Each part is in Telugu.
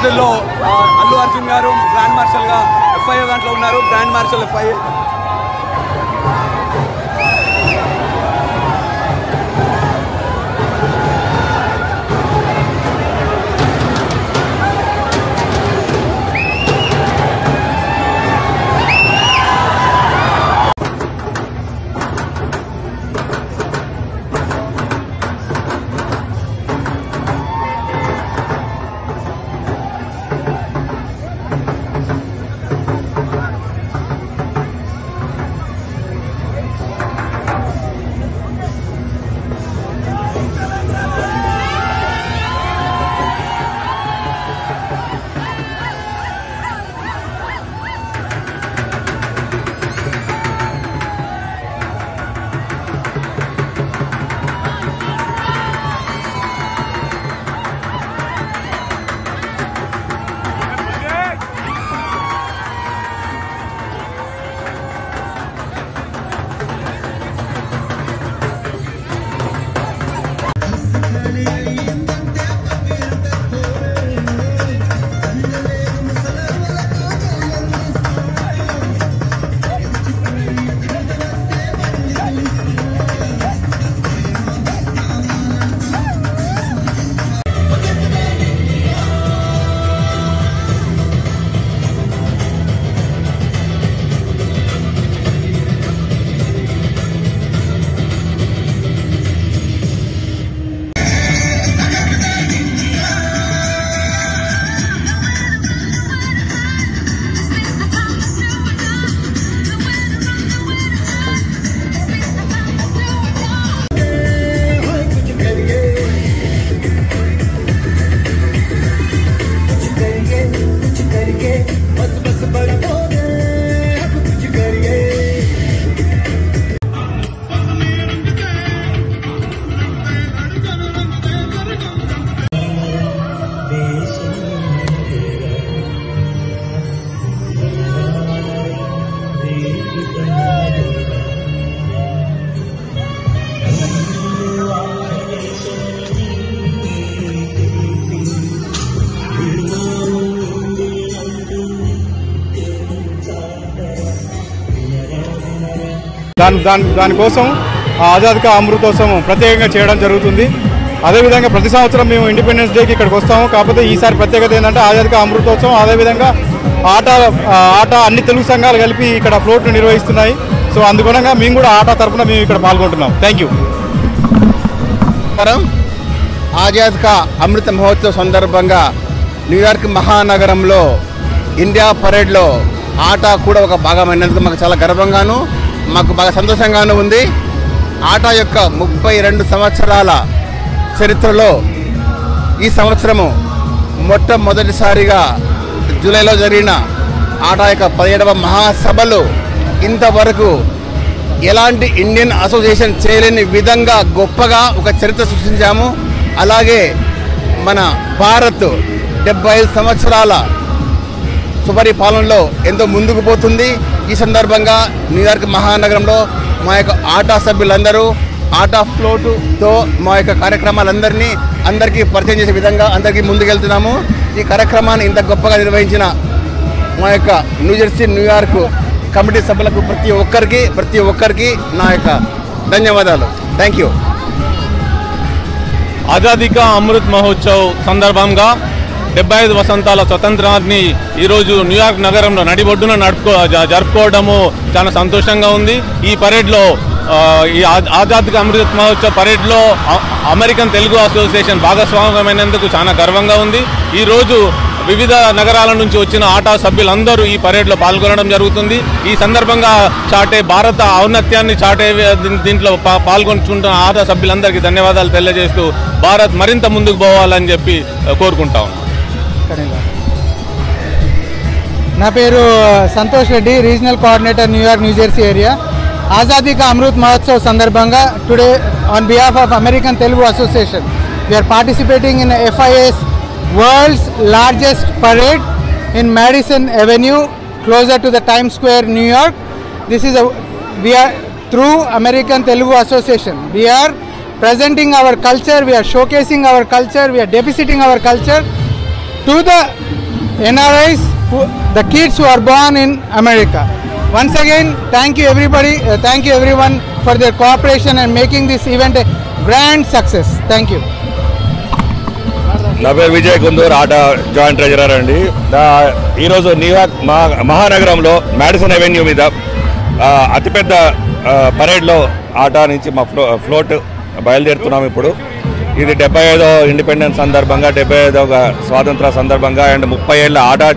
రోజుల్లో అల్లు అర్జున్ గారు గ్రాండ్ మార్షల్గా FIA దాంట్లో ఉన్నారు. Grand marshal FIA. దానికోసం ఆజాద్ కా అమృతోత్సవం ప్రత్యేకంగా చేయడం జరుగుతుంది. అదేవిధంగా ప్రతి సంవత్సరం మేము ఇండిపెండెన్స్ డేకి ఇక్కడికి వస్తాము. కాకపోతే ఈసారి ప్రత్యేకత ఏంటంటే ఆజాద్ కా అమృతోత్సవం, అదేవిధంగా ఆట అన్ని తెలుగు సంఘాలు కలిపి ఇక్కడ ఫ్లోట్ను నిర్వహిస్తున్నాయి. సో అందుగుణంగా మేము కూడా ఆట తరఫున మేము ఇక్కడ పాల్గొంటున్నాం. Thank you. ఆజాద్ కా అమృత మహోత్సవ సందర్భంగా న్యూయార్క్ మహానగరంలో ఇండియా పరేడ్లో ఆట కూడా ఒక భాగమైనందుకు మాకు చాలా గర్వంగాను మాకు బాగా సంతోషంగానూ ఉంది. ఆట యొక్క 32 సంవత్సరాల చరిత్రలో ఈ సంవత్సరము మొట్టమొదటిసారిగా జూలైలో జరిగిన ఆట యొక్క 17వ మహాసభలో ఇంతవరకు ఎలాంటి ఇండియన్ అసోసియేషన్ చేయలేని విధంగా గొప్పగా ఒక చరిత్ర సృష్టించాము. అలాగే మన భారత్ 75 సంవత్సరాల సుపరిపాలనలో ఎంతో ముందుకు పోతుంది. ఈ సందర్భంగా న్యూయార్క్ మహానగరంలో మా యొక్క ఆటా సభ్యులందరూ ఆటా ఫ్లోటుతో మా యొక్క అందరికీ పరిచయం చేసే విధంగా అందరికీ ముందుకెళ్తున్నాము. ఈ కార్యక్రమాన్ని ఇంత గొప్పగా నిర్వహించిన మా యొక్క న్యూజెర్సీ న్యూయార్క్ కమిటీ సభ్యులకు ప్రతి ఒక్కరికి నా యొక్క ధన్యవాదాలు. Thank you. ఆజాదీ కా అమృత్ మహోత్సవ్ సందర్భంగా 75 వసంతాల స్వతంత్రాన్ని ఈరోజు న్యూయార్క్ నగరంలో నడిబొడ్డున జరుపుకోవడము చాలా సంతోషంగా ఉంది. ఈ పరేడ్లో ఈ ఆజాద్ కా అమృత్ మహోత్సవ్ పరేడ్లో అమెరికన్ తెలుగు అసోసియేషన్ భాగస్వామ్యమైనందుకు చాలా గర్వంగా ఉంది. ఈరోజు వివిధ నగరాల నుంచి వచ్చిన ఆటా సభ్యులందరూ ఈ పరేడ్లో పాల్గొనడం జరుగుతుంది. ఈ సందర్భంగా భారత ఔన్నత్యాన్ని దీంట్లో పాల్గొంటున్న ఆటా సభ్యులందరికీ ధన్యవాదాలు తెలియజేస్తూ భారత్ మరింత ముందుకు పోవాలని చెప్పి కోరుకుంటాం. నా పేరు Santosh Reddy, regional coordinator New York New Jersey area. Azadi Ka Amrit Mahotsav సందర్భంగా today on behalf of American Telugu association we are participating in FIA's world's largest parade in Madison Avenue, closer to the Times Square, New York. We are through American Telugu Association. We are presenting our culture, we are showcasing our culture, we are depicting our culture to the NRIs, the kids who are born in America. Once again, thank you everybody, thank you everyone for their cooperation and making this event a grand success. Thank you. నా పేరు విజయ్ కుందూర్, ఆటా జాయింట్ ట్రెజరర్ అండి. ఈరోజు న్యూయార్క్ మహానగరంలో మ్యాడిసన్ అవెన్యూ మీద అతిపెద్ద పరేడ్లో ఆటా నుంచి మా ఫ్లోట్ బయలుదేరుతున్నాం. ఇప్పుడు ఇది 75వ ఇండిపెండెన్స్ సందర్భంగా, 75వ స్వాతంత్ర సందర్భంగా అండ్ 30 ఏళ్ళ ఆటా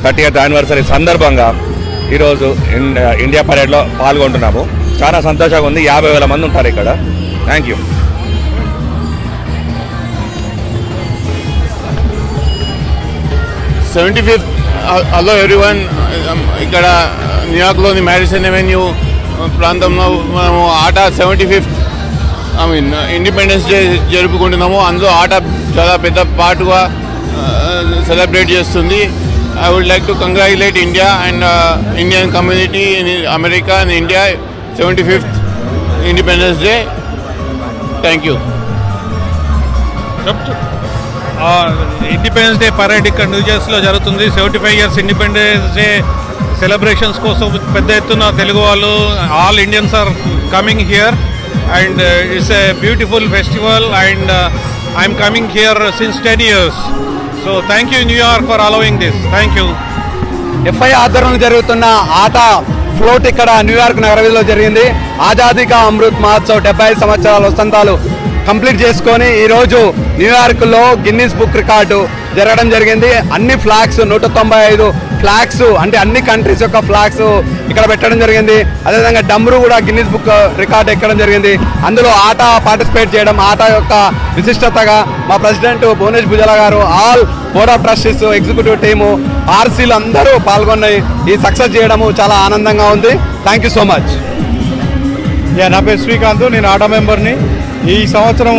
30th యానివర్సరీ సందర్భంగా ఈరోజు ఇండియా పరేడ్లో పాల్గొంటున్నాము. చాలా సంతోషంగా ఉంది. 50,000 మంది ఉంటారు ఇక్కడ. Thank you. Hello everyone. ఇక్కడ న్యూయార్క్లోని మ్యాడిసన్ అవెన్యూ ప్రాంతంలో మనము ఆటా 75th ఇండిపెండెన్స్ డే జరుపుకుంటున్నాము. అందులో ఆటా చాలా పెద్ద పార్ట్గా సెలబ్రేట్ చేస్తుంది. I would like to congratulate India and Indian community in America and India 75th independence day. Thank you. Independence day parade ఇక్కడ న్యూజెర్సీలో జరుగుతుంది. 75 years ఇండిపెండెన్స్ డే సెలబ్రేషన్స్ కోసం పెద్ద ఎత్తున తెలుగు వాళ్ళు, all Indians are coming here and it's a beautiful festival and I'm coming here since 10 years. So thank you New York for allowing this. Thank you. FI ఆధ్వర్యంలో జరుగుతున్న ఆటా ఫ్లోట్ ఇక్కడ న్యూయార్క్ నగరవీధిలో జరిగింది. ఆజాదీ కా అమృత్ మహోత్సవ్ 75 సంవత్సరాల వసంతాలు కంప్లీట్ చేసుకొని ఈరోజు న్యూయార్క్లో గిన్నీస్ బుక్ రికార్డు జరగడం జరిగింది. అన్ని ఫ్లాగ్స్ 195 ఫ్లాగ్స్ అంటే అన్ని కంట్రీస్ యొక్క ఫ్లాగ్స్ ఇక్కడ పెట్టడం జరిగింది. అదేవిధంగా డమ్రు కూడా గిన్నీస్ బుక్ రికార్డు ఎక్కడం జరిగింది. అందులో ఆట పార్టిసిపేట్ చేయడం, ఆట యొక్క విశిష్టతగా మా ప్రెసిడెంట్ భువనేష్ భుజల గారు, all board of trustees, executive team, ఆర్సీలు అందరూ పాల్గొని ఈ సక్సెస్ చేయడము చాలా ఆనందంగా ఉంది. Thank you so much. నా పేరు శ్రీకాంత్, నేను ఆటా మెంబర్ని. ఈ సంవత్సరం